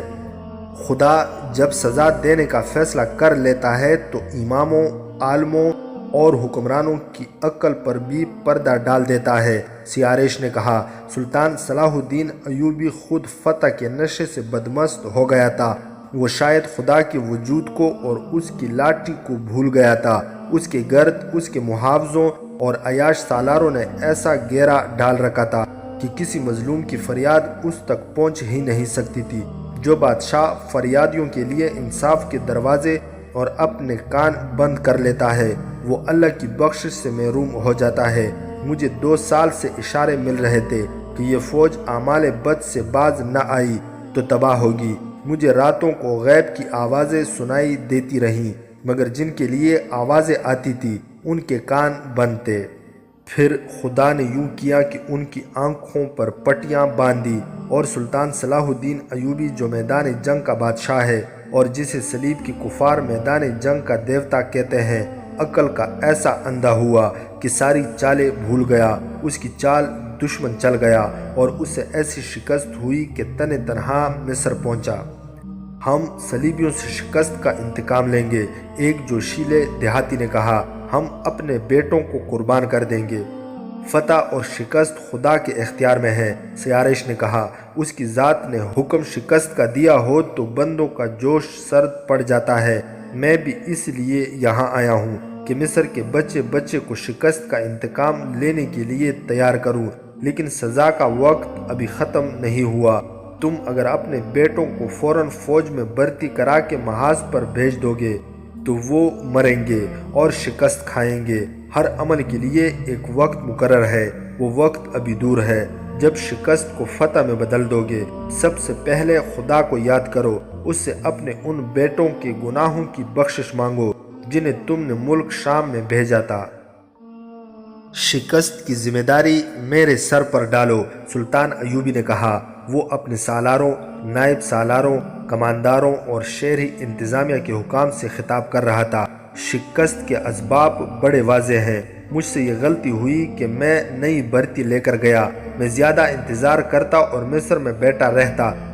خدا جب سزا دینے کا فیصلہ کر لیتا ہے تو اماموں، عالموں اور حکمرانوں کی عقل پر بھی پردہ ڈال دیتا ہے، سیاریش نے کہا۔ سلطان صلاح الدین ایوبی خود فتح کے نشے سے بدمست ہو گیا تھا۔ وہ شاید خدا کے وجود کو اور اس کی لاٹھی کو بھول گیا تھا۔ اس کے گرد اس کے محافظوں اور عیاش سالاروں نے ایسا گھیرا ڈال رکھا تھا کہ کسی مظلوم کی فریاد اس تک پہنچ ہی نہیں سکتی تھی۔ جو بادشاہ فریادیوں کے لیے انصاف کے دروازے اور اپنے کان بند کر لیتا ہے وہ اللہ کی بخشش سے محروم ہو جاتا ہے۔ مجھے 2 سال سے اشارے مل رہے تھے کہ یہ فوج اعمال بد سے باز نہ آئی تو تباہ ہوگی۔ مجھے راتوں کو غیب کی آوازیں سنائی دیتی رہیں، مگر جن کے لیے آوازیں آتی تھی ان کے کان بند تھے۔ پھر خدا نے یوں کیا کہ ان کی آنکھوں پر پٹیاں باندھ دی اور سلطان صلاح الدین ایوبی جو میدان جنگ کا بادشاہ ہے اور جسے صلیب کی کفار میدان جنگ کا دیوتا کہتے ہیں، عقل کا ایسا اندھا ہوا کہ ساری چالیں بھول گیا۔ اس کی چال دشمن چل گیا اور اسے ایسی شکست ہوئی کہ تن تنہا مصر پہنچا۔ ہم صلیبیوں سے شکست کا انتقام لیں گے، ایک جوشیلے دیہاتی نے کہا۔ ہم اپنے بیٹوں کو قربان کر دیں گے۔ فتح اور شکست خدا کے اختیار میں ہے، سیاریش نے کہا۔ اس کی ذات نے حکم شکست کا دیا ہو تو بندوں کا جوش سرد پڑ جاتا ہے۔ میں بھی اس لیے یہاں آیا ہوں کہ مصر کے بچے بچے کو شکست کا انتقام لینے کے لیے تیار کروں، لیکن سزا کا وقت ابھی ختم نہیں ہوا۔ تم اگر اپنے بیٹوں کو فوراً فوج میں بھرتی کرا کے محاذ پر بھیج دو گے تو وہ مریں گے اور شکست کھائیں گے۔ ہر عمل کے لیے ایک وقت مقرر ہے، وہ وقت ابھی دور ہے جب شکست کو فتح میں بدل دو گے۔ سب سے پہلے خدا کو یاد کرو، اس سے اپنے ان بیٹوں کے گناہوں کی بخشش مانگو جنہیں تم نے ملک شام میں بھیجا تھا۔ شکست کی ذمہ داری میرے سر پر ڈالو، سلطان ایوبی نے کہا۔ وہ اپنے سالاروں، نائب سالاروں، کمانداروں اور شہری انتظامیہ کے حکام سے خطاب کر رہا تھا۔ شکست کے اسباب بڑے واضح ہیں۔ مجھ سے یہ غلطی ہوئی کہ میں نئی بھرتی لے کر گیا۔ میں زیادہ انتظار کرتا اور مصر میں بیٹھا رہتا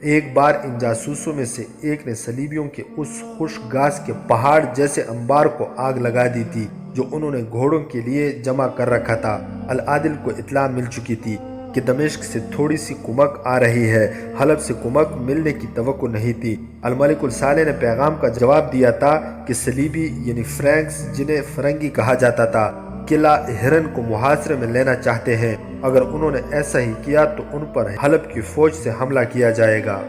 ایک بار ان جاسوسوں میں سے ایک نے صلیبیوں کے اس خشک گھاس کے پہاڑ جیسے انبار کو آگ لگا دی تھی جو انہوں نے گھوڑوں کے لیے جمع کر رکھا تھا۔ العادل کو اطلاع مل چکی تھی کہ دمشق سے تھوڑی سی کمک آ رہی ہے، حلب سے کمک ملنے کی توقع نہیں تھی۔ الملک الصالح نے پیغام کا جواب دیا تھا کہ صلیبی یعنی فرینکس، جنہیں فرنگی کہا جاتا تھا، قلعہ ہرن کو محاصرے میں لینا چاہتے ہیں۔ اگر انہوں نے ایسا ہی کیا تو ان پر حلب کی فوج سے حملہ کیا جائے گا۔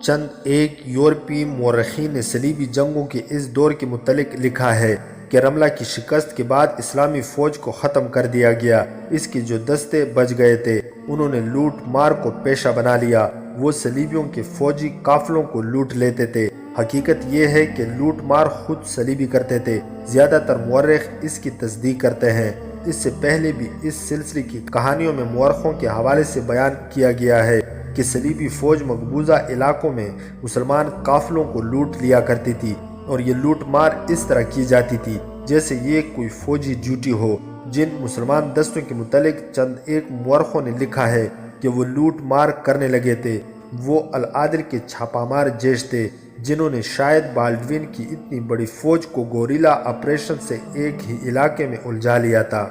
چند ایک یورپی مورخین نے صلیبی جنگوں کے اس دور کے متعلق لکھا ہے کہ رملہ کی شکست کے بعد اسلامی فوج کو ختم کر دیا گیا۔ اس کے جو دستے بچ گئے تھے انہوں نے لوٹ مار کو پیشہ بنا لیا۔ وہ صلیبیوں کے فوجی قافلوں کو لوٹ لیتے تھے۔ حقیقت یہ ہے کہ لوٹ مار خود صلیبی کرتے تھے۔ زیادہ تر مورخ اس کی تصدیق کرتے ہیں۔ اس سے پہلے بھی اس سلسلے کی کہانیوں میں مورخوں کے حوالے سے بیان کیا گیا ہے کہ صلیبی فوج مقبوضہ علاقوں میں مسلمان قافلوں کو لوٹ لیا کرتی تھی، اور یہ لوٹ مار اس طرح کی جاتی تھی جیسے یہ کوئی فوجی ڈیوٹی ہو۔ جن مسلمان دستوں کے متعلق چند ایک مورخوں نے لکھا ہے کہ وہ لوٹ مار کرنے لگے تھے، وہ العادل کے چھاپہ مار جیش تھے، جنہوں نے شاید بالڈوین کی اتنی بڑی فوج کو گوریلا آپریشن سے ایک ہی علاقے میں الجھا لیا تھا۔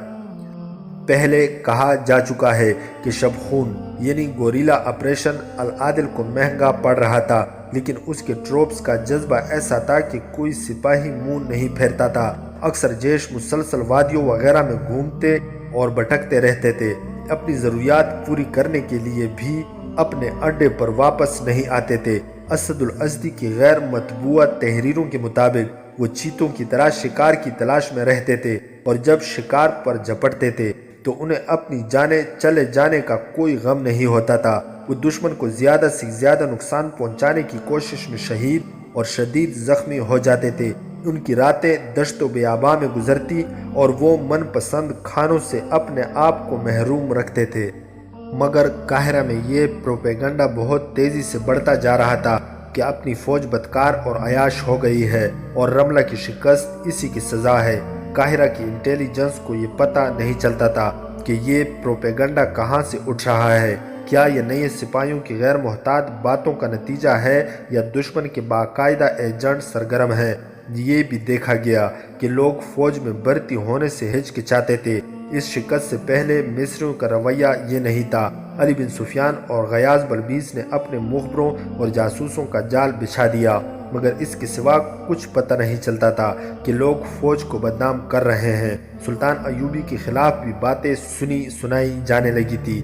پہلے کہا جا چکا ہے کہ شب خون یعنی گوریلا آپریشن العادل کو مہنگا پڑ رہا تھا، لیکن اس کے ٹروپس کا جذبہ ایسا تھا کہ کوئی سپاہی منہ نہیں پھیرتا تھا۔ اکثر جیش مسلسل وادیوں وغیرہ میں گھومتے اور بھٹکتے رہتے تھے، اپنی ضروریات پوری کرنے کے لیے بھی اپنے اڈے پر واپس نہیں آتے تھے۔ اسد الازدی کی غیر مطبوعہ تحریروں کے مطابق وہ چیتوں کی طرح شکار کی تلاش میں رہتے تھے، اور جب شکار پر جھپٹتے تھے تو انہیں اپنی جانیں چلے جانے کا کوئی غم نہیں ہوتا تھا۔ وہ دشمن کو زیادہ سے زیادہ نقصان پہنچانے کی کوشش میں شہید اور شدید زخمی ہو جاتے تھے۔ ان کی راتیں دشت و بیاباں میں گزرتی اور وہ من پسند کھانوں سے اپنے آپ کو محروم رکھتے تھے۔ مگر قاہرہ میں یہ پروپیگنڈا بہت تیزی سے بڑھتا جا رہا تھا کہ اپنی فوج بدکار اور عیاش ہو گئی ہے اور رملہ کی شکست اسی کی سزا ہے۔ قاہرہ کی انٹیلیجنس کو یہ پتہ نہیں چلتا تھا کہ یہ پروپیگنڈا کہاں سے اٹھ رہا ہے۔ کیا یہ نئے سپاہیوں کی غیر محتاط باتوں کا نتیجہ ہے یا دشمن کے باقاعدہ ایجنٹ سرگرم ہیں؟ یہ بھی دیکھا گیا کہ لوگ فوج میں بھرتی ہونے سے ہچکچاتے تھے۔ اس شکست سے پہلے مصریوں کا رویہ یہ نہیں تھا۔ علی بن سفیان اور غیاث بلبیس نے اپنے مخبروں اور جاسوسوں کا جال بچھا دیا، مگر اس کے سوا کچھ پتہ نہیں چلتا تھا کہ لوگ فوج کو بدنام کر رہے ہیں۔ سلطان ایوبی کے خلاف بھی باتیں سنائی جانے لگی تھی۔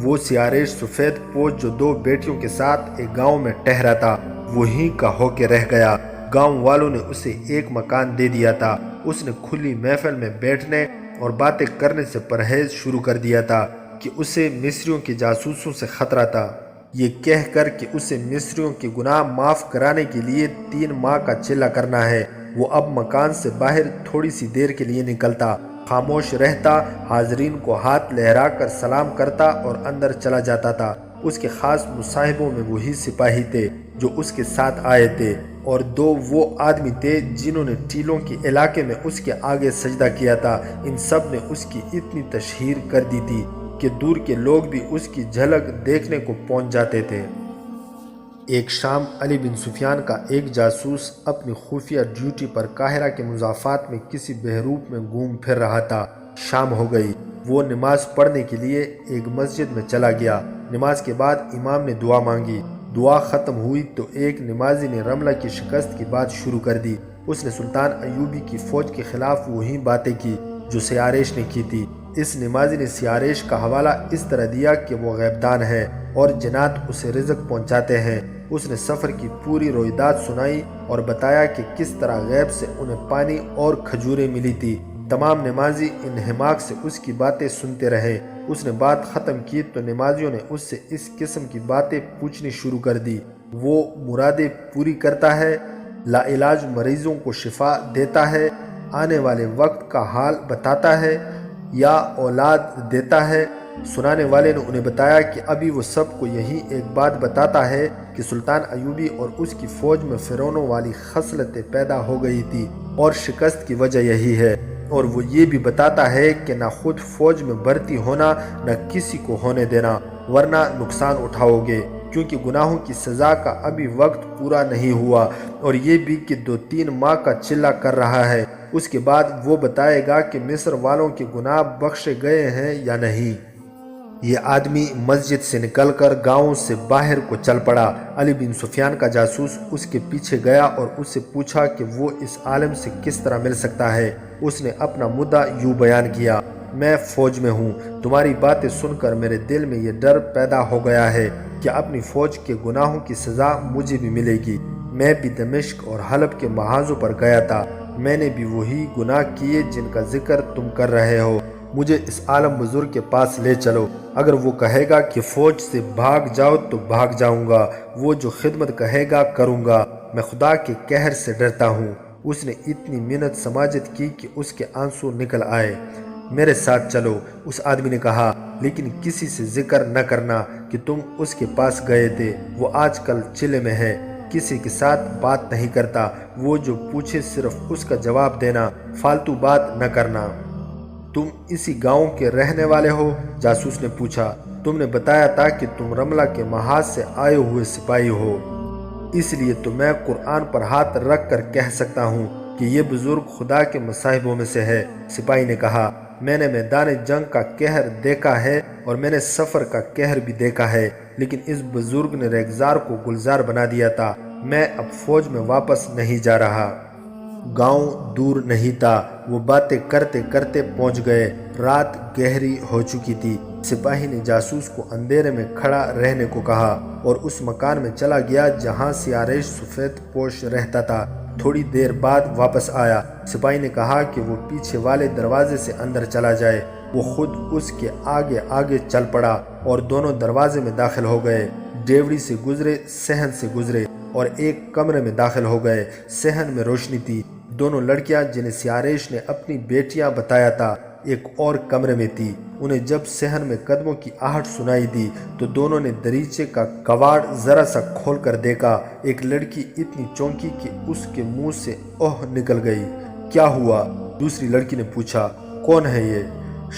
وہ سیاریش سفید پوش جو 2 بیٹیوں کے ساتھ ایک گاؤں میں ٹہرا تھا، وہیں کا ہو کے رہ گیا۔ گاؤں والوں نے اسے ایک مکان دے دیا تھا۔ اس نے کھلی محفل میں بیٹھنے اور باتیں کرنے سے پرہیز شروع کر دیا تھا کہ اسے مصریوں کے جاسوسوں سے خطرہ تھا۔ یہ کہہ کر کہ اسے مصریوں کے گناہ معاف کرانے کے لیے 3 ماہ کا چلہ کرنا ہے، وہ اب مکان سے باہر تھوڑی سی دیر کے لیے نکلتا، خاموش رہتا، حاضرین کو ہاتھ لہرا کر سلام کرتا اور اندر چلا جاتا تھا۔ اس کے خاص مصاحبوں میں وہی سپاہی تھے جو اس کے ساتھ آئے تھے، اور 2 وہ آدمی تھے جنہوں نے ٹیلوں کے علاقے میں اس کے آگے سجدہ کیا تھا۔ ان سب نے اس کی اتنی تشہیر کر دی تھی کہ دور کے لوگ بھی اس کی جھلک دیکھنے کو پہنچ جاتے تھے۔ ایک شام علی بن سفیان کا ایک جاسوس اپنی خفیہ ڈیوٹی پر قاہرہ کے مضافات میں کسی بحیروپ میں گھوم پھر رہا تھا۔ شام ہو گئی، وہ نماز پڑھنے کے لیے ایک مسجد میں چلا گیا۔ نماز کے بعد امام نے دعا مانگی۔ دعا ختم ہوئی تو ایک نمازی نے رملہ کی شکست کی بات شروع کر دی۔ اس نے سلطان ایوبی کی فوج کے خلاف وہی باتیں کی جو سیاریش نے کی تھی۔ اس نمازی نے سیاریش کا حوالہ اس طرح دیا کہ وہ غیبدان ہے اور جنات اسے رزق پہنچاتے ہیں۔ اس نے سفر کی پوری رویداد سنائی اور بتایا کہ کس طرح غیب سے انہیں پانی اور کھجوریں ملی تھی۔ تمام نمازی انہماک سے اس کی باتیں سنتے رہے۔ اس نے بات ختم کی تو نمازیوں نے اس سے اس قسم کی باتیں پوچھنی شروع کر دی۔ وہ مرادیں پوری کرتا ہے، لا علاج مریضوں کو شفا دیتا ہے، آنے والے وقت کا حال بتاتا ہے یا اولاد دیتا ہے؟ سنانے والے نے انہیں بتایا کہ ابھی وہ سب کو یہی ایک بات بتاتا ہے کہ سلطان ایوبی اور اس کی فوج میں فرعونوں والی خصلتیں پیدا ہو گئی تھی اور شکست کی وجہ یہی ہے، اور وہ یہ بھی بتاتا ہے کہ نہ خود فوج میں بھرتی ہونا، نہ کسی کو ہونے دینا، ورنہ نقصان اٹھاؤ گے، کیونکہ گناہوں کی سزا کا ابھی وقت پورا نہیں ہوا، اور یہ بھی کہ 2-3 ماہ کا چلہ کر رہا ہے۔ اس کے بعد وہ بتائے گا کہ مصر والوں کے گناہ بخشے گئے ہیں یا نہیں۔ یہ آدمی مسجد سے نکل کر گاؤں سے باہر کو چل پڑا۔ علی بن سفیان کا جاسوس اس کے پیچھے گیا اور اس سے پوچھا کہ وہ اس عالم سے کس طرح مل سکتا ہے۔ اس نے اپنا مدعا یوں بیان کیا: میں فوج میں ہوں، تمہاری باتیں سن کر میرے دل میں یہ ڈر پیدا ہو گیا ہے کہ اپنی فوج کے گناہوں کی سزا مجھے بھی ملے گی۔ میں بھی دمشق اور حلب کے محاذوں پر گیا تھا، میں نے بھی وہی گناہ کیے جن کا ذکر تم کر رہے ہو۔ مجھے اس عالم بزرگ کے پاس لے چلو، اگر وہ کہے گا کہ فوج سے بھاگ جاؤ تو بھاگ جاؤں گا، وہ جو خدمت کہے گا کروں گا، میں خدا کے قہر سے ڈرتا ہوں۔ اس نے اتنی منت سماجت کی کہ اس کے آنسو نکل آئے۔ میرے ساتھ چلو، اس آدمی نے کہا، لیکن کسی سے ذکر نہ کرنا کہ تم اس کے پاس گئے تھے، وہ آج کل چلے میں ہے، کسی کے ساتھ بات نہیں کرتا، وہ جو پوچھے صرف اس کا جواب دینا، فالتو بات نہ کرنا۔ تم اسی گاؤں کے رہنے والے ہو؟ جاسوس نے پوچھا۔ تم نے بتایا تھا کہ تم رملہ کے محاذ سے آئے ہوئے سپاہی ہو، اس لیے تو میں قرآن پر ہاتھ رکھ کر کہہ سکتا ہوں کہ یہ بزرگ خدا کے مصاحبوں میں سے ہے۔ سپاہی نے کہا، میں نے میدان جنگ کا قہر دیکھا ہے اور میں نے سفر کا قہر بھی دیکھا ہے، لیکن اس بزرگ نے ریگزار کو گلزار بنا دیا تھا۔ میں اب فوج میں واپس نہیں جا رہا۔ گاؤں دور نہیں تھا، وہ باتیں کرتے کرتے پہنچ گئے۔ رات گہری ہو چکی تھی۔ سپاہی نے جاسوس کو اندھیرے میں کھڑا رہنے کو کہا اور اس مکان میں چلا گیا جہاں سیاریش سفید پوش رہتا تھا۔ تھوڑی دیر بعد واپس آیا۔ سپاہی نے کہا کہ وہ پیچھے والے دروازے سے اندر چلا جائے۔ وہ خود اس کے آگے آگے چل پڑا اور دونوں دروازے میں داخل ہو گئے۔ ڈیوڑی سے گزرے، صحن سے گزرے اور ایک کمرے میں داخل ہو گئے۔ صحن میں روشنی تھی۔ دونوں لڑکیاں جنہیں سیاریش نے اپنی بیٹیاں بتایا تھا ایک اور کمرے میں تھی۔ انہیں جب صحن میں قدموں کی آہٹ سنائی دی تو دونوں نے دریچے کا کواڑ ذرا سا کھول کر دیکھا۔ ایک لڑکی اتنی چونکی کہ اس کے منہ سے اوہ نکل گئی۔ کیا ہوا؟ دوسری لڑکی نے پوچھا۔ کون ہے یہ؟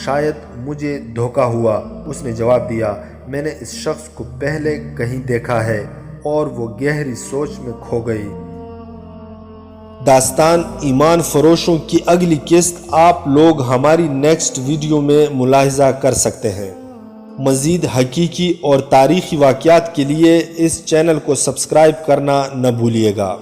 شاید مجھے دھوکہ ہوا، اس نے جواب دیا۔ میں نے اس شخص کو پہلے کہیں دیکھا ہے، اور وہ گہری سوچ میں کھو گئی۔ داستان ایمان فروشوں کی اگلی قسط آپ لوگ ہماری نیکسٹ ویڈیو میں ملاحظہ کر سکتے ہیں۔ مزید حقیقی اور تاریخی واقعات کے لیے اس چینل کو سبسکرائب کرنا نہ بھولیے گا۔